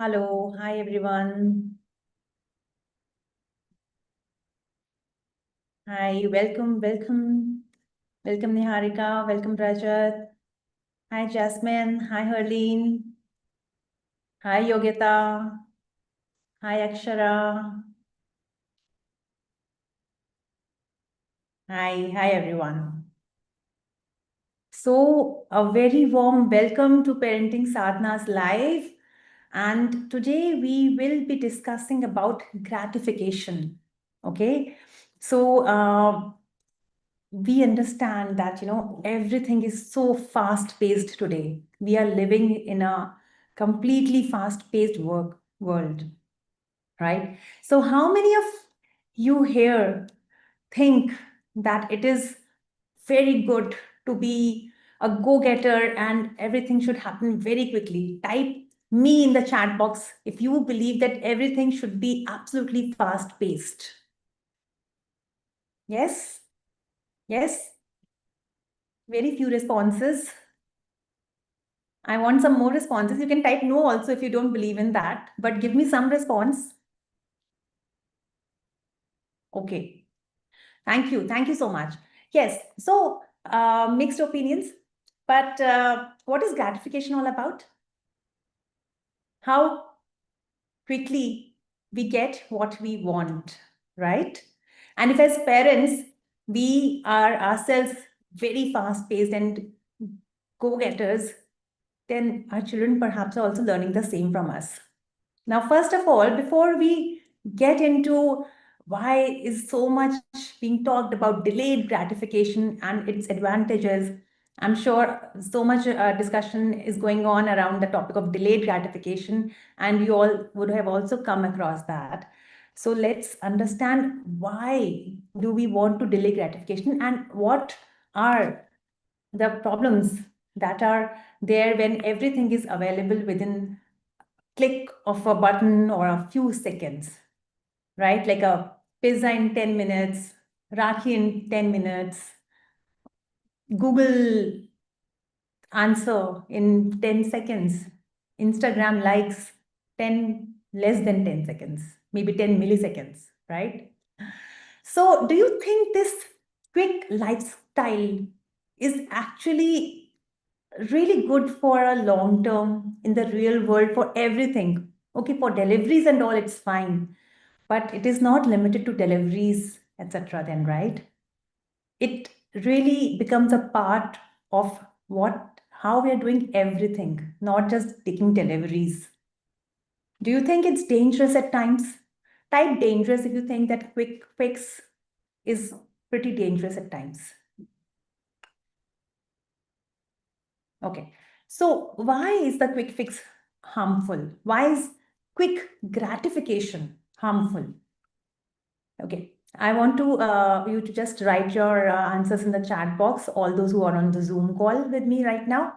Hello, hi everyone. Hi, welcome. Welcome Niharika, welcome Rajat. Hi Jasmine, hi Herleen, hi Yogita, hi Akshara. Hi everyone. So, a very warm welcome to Parenting Sadhana's Live. And today we will be discussing about gratification. Okay. So, we understand that everything is so fast paced today. We are living in a completely fast paced world, right? So how many of you here think that it is very good to be a go-getter and everything should happen very quickly? Type me in the chat box if you believe that everything should be absolutely fast paced. Yes, yes, very few responses. I want some more responses. You can type no also if you don't believe in that, but give me some response. Okay. Thank you. Thank you so much. Yes. So, mixed opinions. But what is gratification all about? How quickly we get what we want, right? And if as parents, we are ourselves very fast paced and go getters, then our children perhaps are also learning the same from us. Now, first of all, before we get into why is so much being talked about delayed gratification and its advantages, I'm sure so much discussion is going on around the topic of delayed gratification, and you all would have also come across that. So let's understand why do we want to delay gratification and what are the problems that are there when everything is available within click of a button or a few seconds, right? Like a pizza in 10 minutes, Rakhi in 10 minutes, Google answer in 10 seconds, Instagram likes 10, less than 10 seconds, maybe 10 milliseconds, right? So, do you think this quick lifestyle is actually really good for a long term in the real world for everything? Okay, for deliveries and all, it's fine. But it is not limited to deliveries, etc. then, right? It really becomes a part of how we are doing everything, not just taking deliveries. Do you think it's dangerous at times? Type dangerous if you think that quick fix is pretty dangerous at times. Okay. So why is the quick fix harmful? Why is quick gratification harmful? Okay. I want you to just write your answers in the chat box, all those who are on the Zoom call with me right now.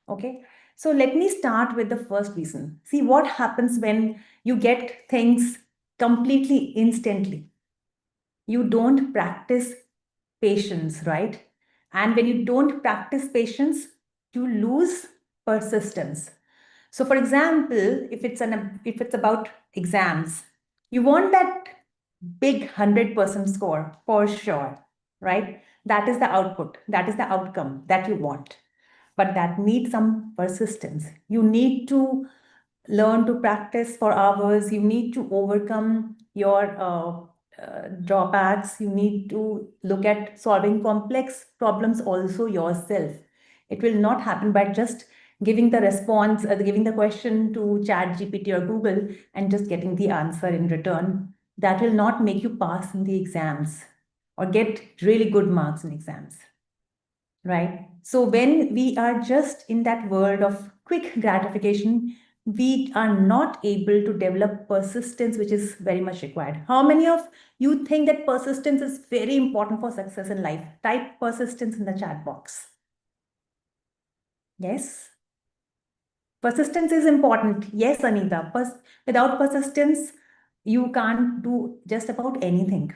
Okay. So let me start with the first reason. See what happens when you get things completely instantly. You don't practice patience, right? And when you don't practice patience, you lose persistence. So for example, if it's about exams, you want that big 100% score for sure, right? That is the output, that is the outcome that you want. But that needs some persistence. You need to learn to practice for hours. You need to overcome your drawbacks. You need to look at solving complex problems also yourself. It will not happen by just giving the response, giving the question to Chat GPT or Google and just getting the answer in return. That will not make you pass in the exams or get really good marks in exams, right? So when we are just in that world of quick gratification, we are not able to develop persistence, which is very much required. How many of you think that persistence is very important for success in life? Type persistence in the chat box. Yes. Persistence is important. Yes, Anita. Without persistence, you can't do just about anything.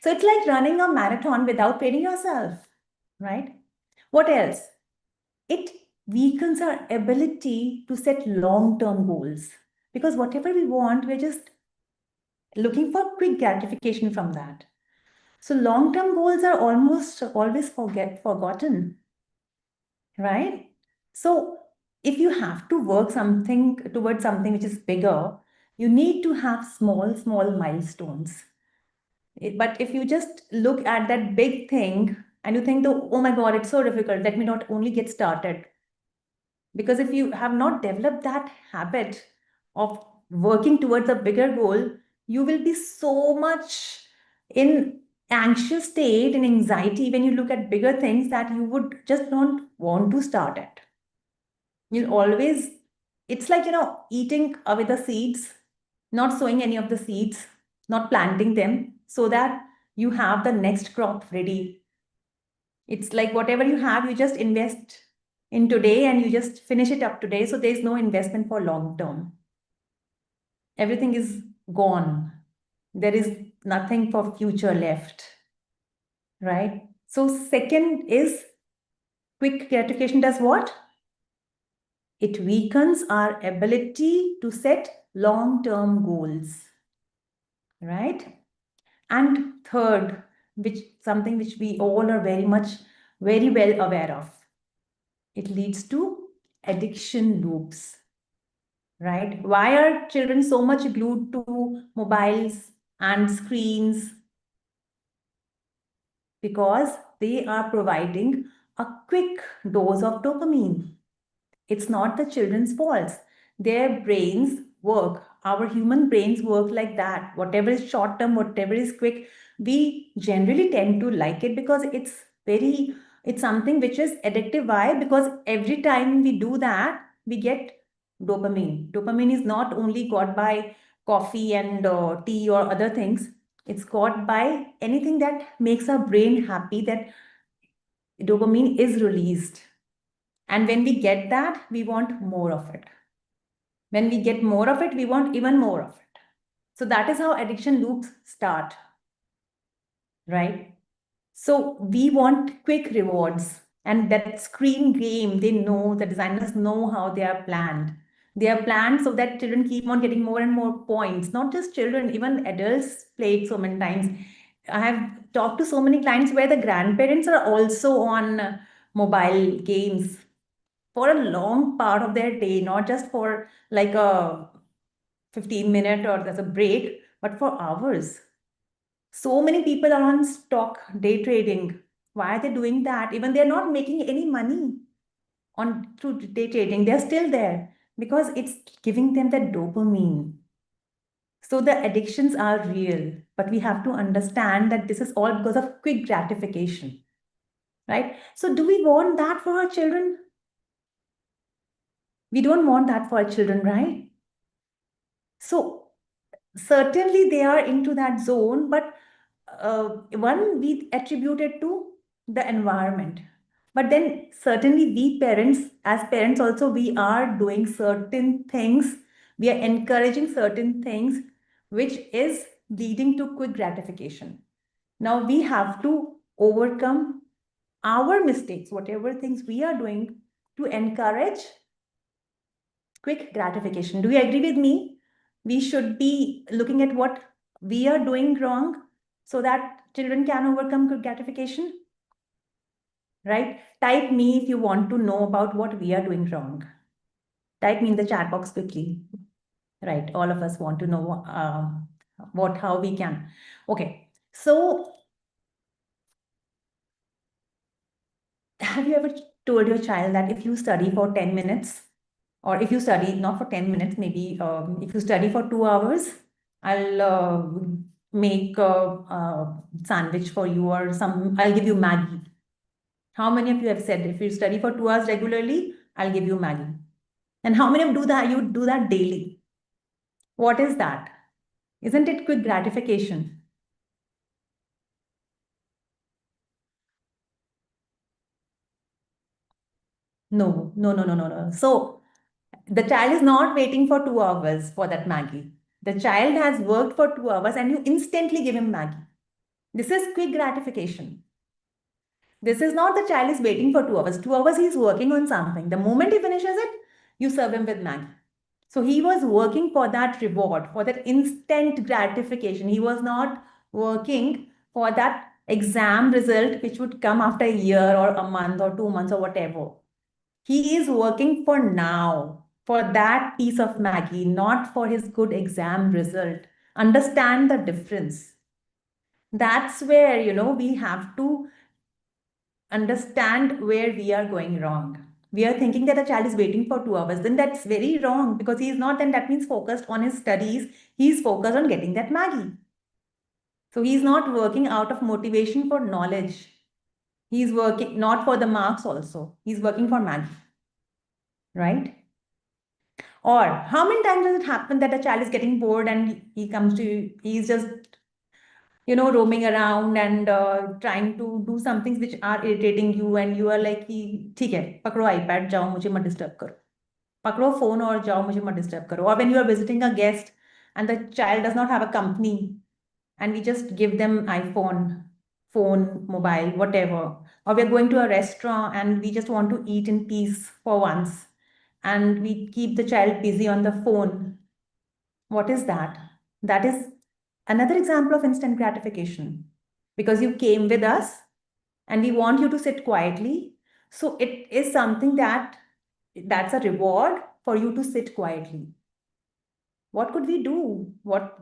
So it's like running a marathon without training yourself, right? What else? It weakens our ability to set long-term goals. Because whatever we want, we're just looking for quick gratification from that. So long-term goals are almost always forgotten, right? So if you have to work something towards something which is bigger, you need to have small milestones. But if you just look at that big thing and you think, oh my God, it's so difficult, let me not only get started. Because if you have not developed that habit of working towards a bigger goal, you will be so much in anxious state and anxiety when you look at bigger things that you would just not want to start it. You'll always, it's like, eating away the seeds, not sowing any of the seeds, not planting them so that you have the next crop ready. It's like whatever you have, you just invest in today and you just finish it up today. So there's no investment for long term. Everything is gone. There is nothing for future left, right? So second is quick gratification does what? It weakens our ability to set long-term goals, right? And third, which something which we all are very well aware of, it leads to addiction loops, right? Why are children so much glued to mobiles and screens? Because they are providing a quick dose of dopamine. It's not the children's faults. Their brains work. Our human brains work like that. Whatever is short term, whatever is quick, we generally tend to like it because it's something which is addictive. Why? Because every time we do that, we get dopamine. Dopamine is not only got by coffee and tea or other things. It's got by anything that makes our brain happy, that dopamine is released. And when we get that, we want more of it. When we get more of it, we want even more of it. So that is how addiction loops start, right? So we want quick rewards. And that screen game, they know, the designers know how they are planned. They are planned so that children keep on getting more and more points. Not just children, even adults play it so many times. I have talked to so many clients where the grandparents are also on mobile games for a long part of their day, not just for like a 15-minute or as a break, but for hours. So many people are on stock day trading. Why are they doing that? Even they're not making any money on through day trading. They're still there because it's giving them that dopamine. So the addictions are real, but we have to understand that this is all because of quick gratification, right? So do we want that for our children? We don't want that for our children, right? So certainly they are into that zone, but one we attribute it to the environment. But then certainly we parents, as parents also, we are doing certain things, we are encouraging certain things, which is leading to quick gratification. Now we have to overcome our mistakes, whatever things we are doing, to encourage quick gratification. Do you agree with me? We should be looking at what we are doing wrong so that children can overcome quick gratification, right? Type me if you want to know about what we are doing wrong. Type me in the chat box quickly, right? All of us want to know how we can. Okay, so have you ever told your child that if you study for 10 minutes, or if you study not for 10 minutes, maybe if you study for 2 hours, I'll make a sandwich for you, or I'll give you Maggie. How many of you have said, if you study for 2 hours regularly, I'll give you Maggie? And how many of do that? You do that daily. What is that? Isn't it quick gratification? No, no, no, no, no, no. So the child is not waiting for 2 hours for that Maggie. The child has worked for 2 hours and you instantly give him Maggie. This is quick gratification. This is not the child is waiting for 2 hours. 2 hours he's working on something. The moment he finishes it, you serve him with Maggie. So he was working for that reward, for that instant gratification. He was not working for that exam result, which would come after a year or a month or 2 months or whatever. He is working for now, for that piece of Maggie, not for his good exam result. Understand the difference. That's where, we have to understand where we are going wrong. We are thinking that a child is waiting for 2 hours. Then that's very wrong because he is not, then that means focused on his studies. He's focused on getting that Maggie. So he's not working out of motivation for knowledge. He's working not for the marks also. He's working for Maggie, right? Or how many times does it happen that a child is getting bored and he comes to you, he's just, roaming around and trying to do some things which are irritating you, and you are like, ठीक है, पकड़ो iPad, जाओ मुझे मत disturb करो. पकड़ो phone और जाओ मुझे मत disturb करो. Or when you are visiting a guest and the child does not have a company, and we just give them iPhone, phone, mobile, whatever. Or we're going to a restaurant and we just want to eat in peace for once, and we keep the child busy on the phone. What is that? That is another example of instant gratification, because you came with us and we want you to sit quietly. So it is something that's a reward for you to sit quietly. What could we do?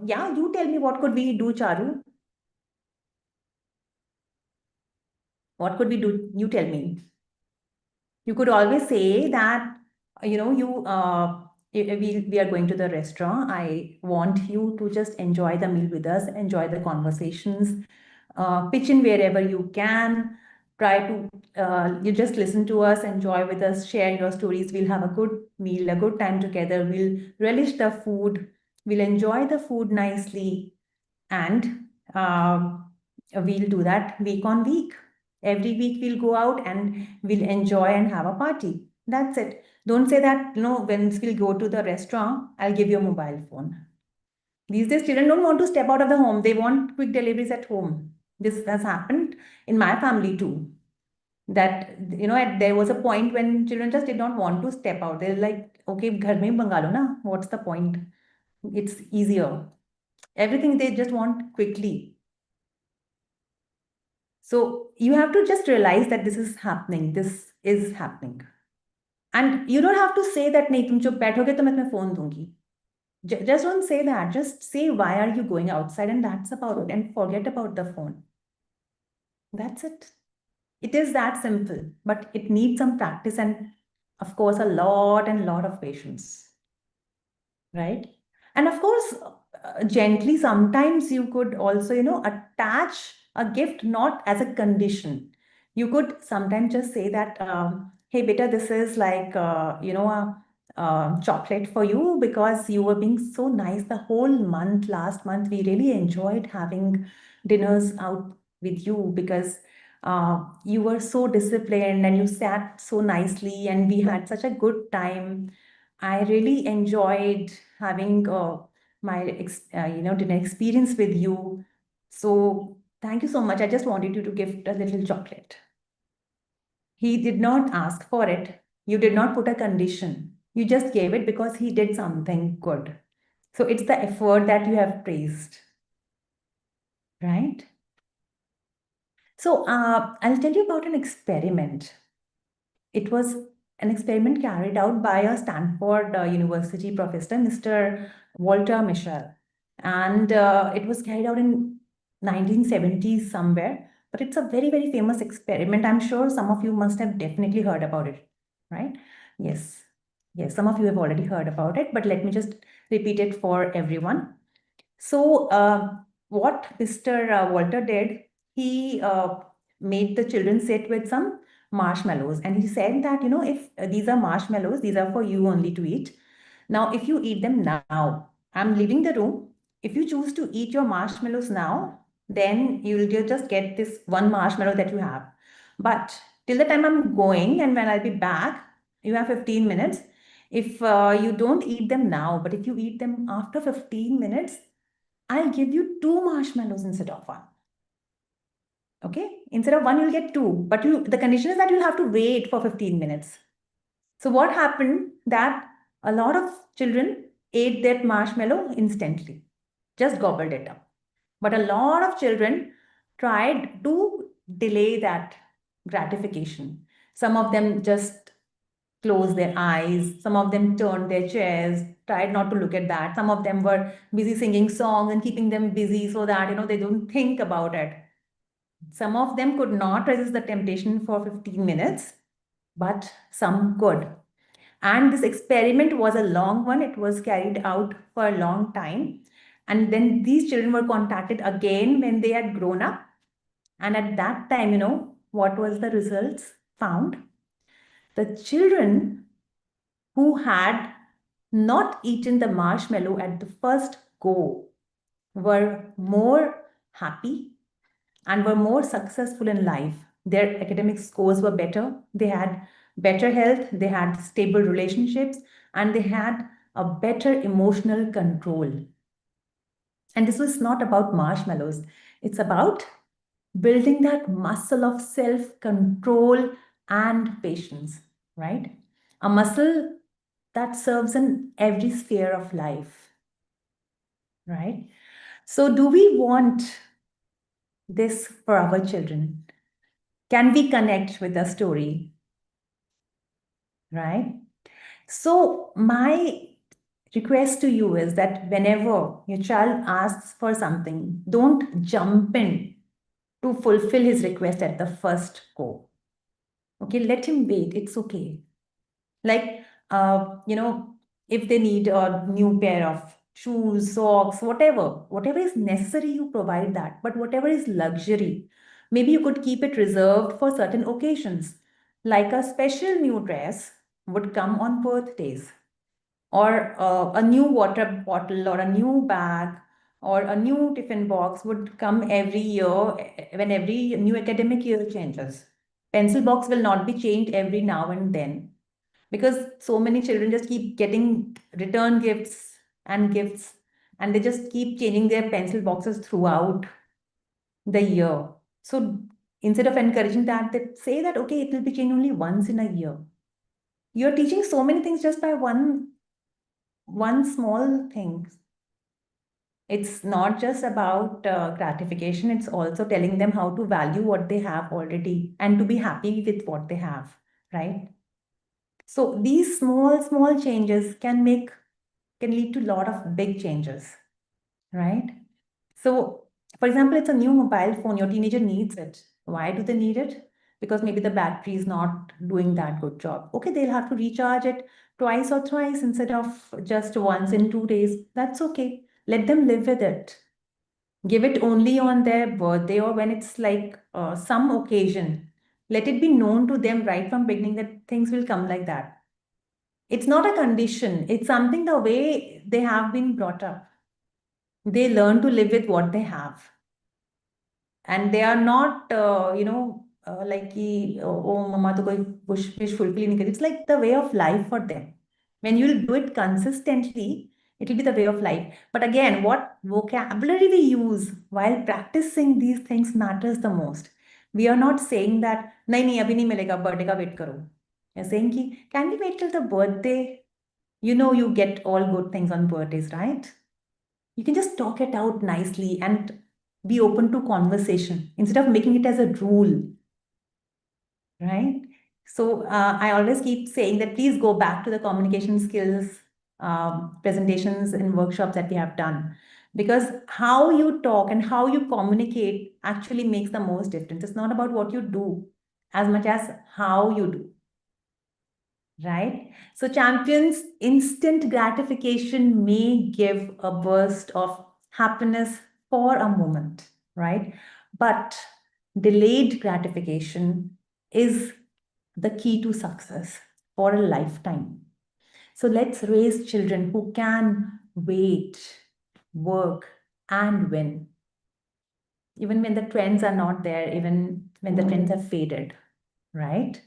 Yeah, you tell me, what could we do, Charu? What could we do? You tell me. You could always say that, we are going to the restaurant. I want you to just enjoy the meal with us, enjoy the conversations, pitch in wherever you can. Try to, you just listen to us, enjoy with us, share your stories. We'll have a good meal, a good time together. We'll relish the food. We'll enjoy the food nicely. And we'll do that week on week. Every week we'll go out and we'll enjoy and have a party. That's it. Don't say that, once we'll go to the restaurant, I'll give you a mobile phone. These days, children don't want to step out of the home. They want quick deliveries at home. This has happened in my family too. That, there was a point when children just did not want to step out. They're like, okay, ghar mein manga lo na. What's the point? It's easier. Everything they just want quickly. So you have to just realize that this is happening. This is happening. And you don't have to say that, नहीं तुम चुप बैठोगे तो मैं तुम्हें phone दूंगी. Just don't say that. Just say why are you going outside, and that's about it. And forget about the phone. That's it. It is that simple, but it needs some practice and, of course, a lot and lot of patience, right? And of course, gently, sometimes you could also, attach a gift not as a condition. You could sometimes just say that, hey, beta, this is like, a chocolate for you because you were being so nice the whole month. Last month, we really enjoyed having dinners out with you because you were so disciplined and you sat so nicely and we had such a good time. I really enjoyed having my dinner experience with you. So thank you so much. I just wanted you to gift a little chocolate. He did not ask for it. You did not put a condition. You just gave it because he did something good. So it's the effort that you have praised, right? So I'll tell you about an experiment. It was an experiment carried out by a Stanford University professor, Mr. Walter Mischel. And it was carried out in 1970s somewhere. But it's a very, very famous experiment. I'm sure some of you must have definitely heard about it, right? Yes. Yes, some of you have already heard about it, but let me just repeat it for everyone. So what Mr. Walter did, he made the children sit with some marshmallows. And he said that, if these are marshmallows, these are for you only to eat. Now, if you eat them now, I'm leaving the room. If you choose to eat your marshmallows now, then you'll just get this one marshmallow that you have. But till the time I'm going and when I'll be back, you have 15 minutes. If you don't eat them now, but if you eat them after 15 minutes, I'll give you 2 marshmallows instead of 1. Okay, instead of one, you'll get two, but the condition is that you'll have to wait for 15 minutes. So what happened that a lot of children ate that marshmallow instantly, just gobbled it up. But a lot of children tried to delay that gratification. Some of them just closed their eyes. Some of them turned their chairs, tried not to look at that. Some of them were busy singing songs and keeping them busy so that, they don't think about it. Some of them could not resist the temptation for 15 minutes, but some could. And this experiment was a long one. It was carried out for a long time. And then these children were contacted again when they had grown up. And at that time, what was the results found? The children who had not eaten the marshmallow at the first go were more happy and were more successful in life. Their academic scores were better. They had better health. They had stable relationships, and they had a better emotional control. And this was not about marshmallows. It's about building that muscle of self-control and patience, right? A muscle that serves in every sphere of life, right? So do we want this for our children? Can we connect with the story, right? So my request to you is that whenever your child asks for something, don't jump in to fulfill his request at the first go. Okay, let him wait. It's okay. Like, if they need a new pair of shoes, socks, whatever is necessary, you provide that. But whatever is luxury, maybe you could keep it reserved for certain occasions. Like a special new dress would come on birthdays, or a new water bottle, or a new bag, or a new tiffin box would come every year when every new academic year changes. Pencil box will not be changed every now and then, because so many children just keep getting return gifts and gifts, and they just keep changing their pencil boxes throughout the year. So instead of encouraging that, they say that, okay, it will be changed only once in a year. You're teaching so many things just by one small thing. It's not just about gratification, it's also telling them how to value what they have already and to be happy with what they have, right? So these small changes can lead to a lot of big changes, right? So, for example, it's a new mobile phone, your teenager needs it. Why do they need it? Because maybe the battery is not doing that good job. Okay, they'll have to recharge it twice or thrice instead of just once in 2 days. That's okay. Let them live with it. Give it only on their birthday or when it's like some occasion. Let it be known to them right from beginning that things will come like that. It's not a condition. It's something the way they have been brought up. They learn to live with what they have. And they are not, like, oh, mama to koi wish fulfill nahi kari. It's like the way of life for them. When you'll do it consistently, it will be the way of life. But again, what vocabulary we use while practicing these things matters the most. We are not saying that, nahi, abhi nahi milega, birthday ka wait karo. We are saying ki, can we wait till the birthday? You get all good things on birthdays, right? You can just talk it out nicely and be open to conversation instead of making it as a rule, right? So I always keep saying that please go back to the communication skills presentations and workshops that we have done, because how you talk and how you communicate actually makes the most difference. It's not about what you do as much as how you do. Right? So champions, instant gratification may give a burst of happiness for a moment, right? But delayed gratification is the key to success for a lifetime. So let's raise children who can wait, work, and win. Even when the trends are not there, even when the trends have faded, right?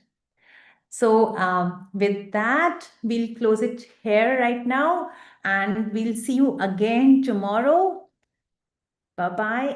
So with that, we'll close it here right now, and we'll see you again tomorrow. Bye-bye.